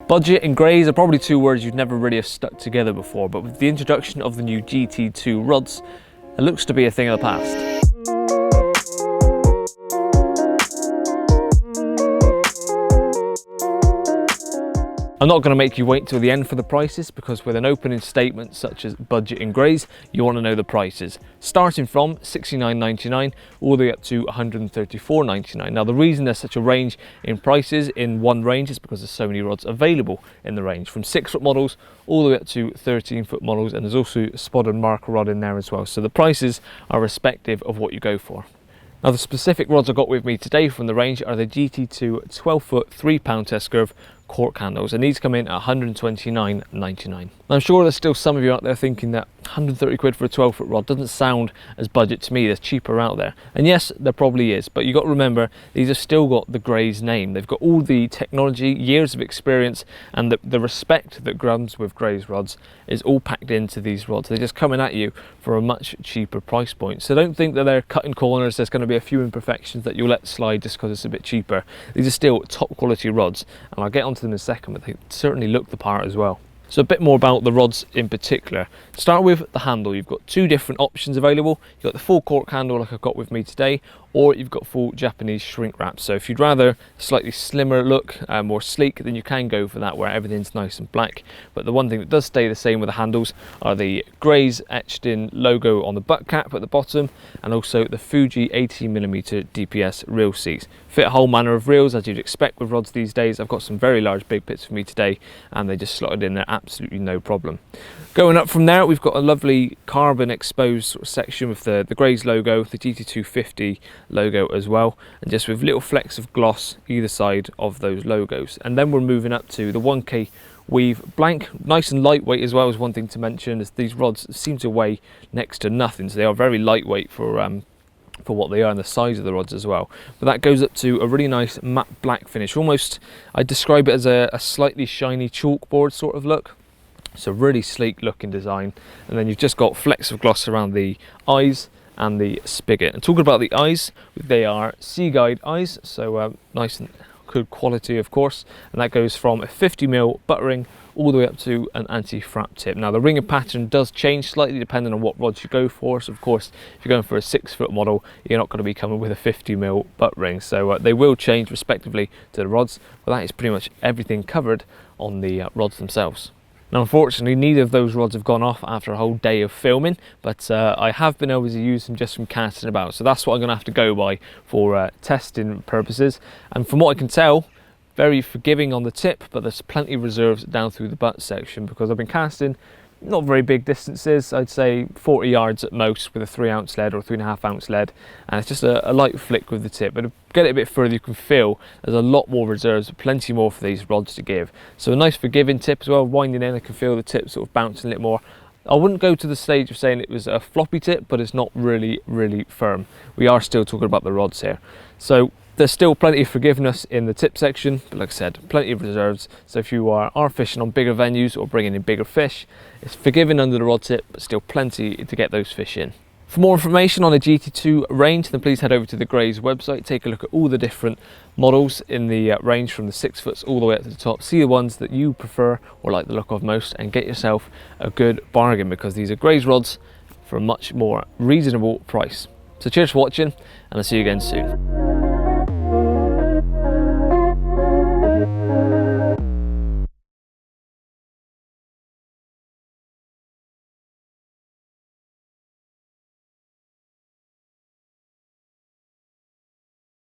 Budget and greys are probably two words you'd never really have stuck together before, but with the introduction of the new GT2 Rods, it looks to be a thing of the past. I'm not going to make you wait till the end for the prices, because with an opening statement such as budget and greys, you want to know the prices. Starting from $69.99 all the way up to $134.99. Now the reason there's such a range in prices in one range is because there's so many rods available in the range, from 6-foot models all the way up to 13-foot models, and there's also a spot and marker rod in there as well. So the prices are respective of what you go for. Now the specific rods I got with me today from the range are the GT2 12-foot 3-pound test curve cork handles, and these come in at $129.99. I'm sure there's still some of you out there thinking that 130 quid for a 12-foot rod doesn't sound as budget to me. There's cheaper out there, and yes, there probably is, but you got to remember these have still got the Greys name. They've got all the technology, years of experience, and the respect that comes with Greys rods is all packed into these rods. They're just coming at you for a much cheaper price point, so don't think that they're cutting corners. There's going to be a few imperfections that you'll let slide just because it's a bit cheaper. These are still top quality rods, and I'll get onto them in a second, but they certainly look the part as well. So a bit more about the rods in particular. Start with the handle. You've got two different options available. You've got the full cork handle like I've got with me today, or you've got full Japanese shrink wrap. So if you'd rather a slightly slimmer look, more sleek, then you can go for that, where everything's nice and black. But the one thing that does stay the same with the handles are the Greys etched in logo on the butt cap at the bottom, and also the Fuji 18mm DPS reel seats. Fit a whole manner of reels as you'd expect with rods these days. I've got some very large big pits for me today, and they just slotted in there absolutely no problem. Going up from there, we've got a lovely carbon exposed sort of section with the Greys logo, the GT250 logo as well, and just with little flecks of gloss either side of those logos. And then we're moving up to the 1K weave blank, nice and lightweight as well. Is one thing to mention, is these rods seem to weigh next to nothing, so they are very lightweight for what they are, and the size of the rods as well. But that goes up to a really nice matte black finish. Almost, I describe it as a slightly shiny chalkboard sort of look. So really sleek looking design. And then you've just got flecks of gloss around the eyes and the spigot. And talking about the eyes, they are Seaguide eyes, so nice and good quality of course, and that goes from a 50mm buttering all the way up to an anti-frap tip. Now the ringer pattern does change slightly depending on what rods you go for. So of course, if you're going for a 6-foot model, you're not going to be coming with a 50mm butt ring. So they will change respectively to the rods, but that is pretty much everything covered on the rods themselves. Now unfortunately, neither of those rods have gone off after a whole day of filming, but I have been able to use them just from casting about. So that's what I'm going to have to go by for testing purposes. And from what I can tell, very forgiving on the tip, but there's plenty of reserves down through the butt section, because I've been casting not very big distances. I'd say 40 yards at most with a 3-ounce lead or a 3.5-ounce lead, and it's just a light flick with the tip. But to get it a bit further, you can feel there's a lot more reserves, plenty more for these rods to give. So a nice forgiving tip as well. Winding in, I can feel the tip sort of bouncing a little more. I wouldn't go to the stage of saying it was a floppy tip, but it's not really firm. We are still talking about the rods here. So there's still plenty of forgiveness in the tip section, but like I said, plenty of reserves. So if you are fishing on bigger venues or bringing in bigger fish, it's forgiving under the rod tip, but still plenty to get those fish in. For more information on the GT2 range, then please head over to the Greys website, take a look at all the different models in the range from the 6-foots all the way up to the top. See the ones that you prefer or like the look of most, and get yourself a good bargain, because these are Greys rods for a much more reasonable price. So cheers for watching, and I'll see you again soon.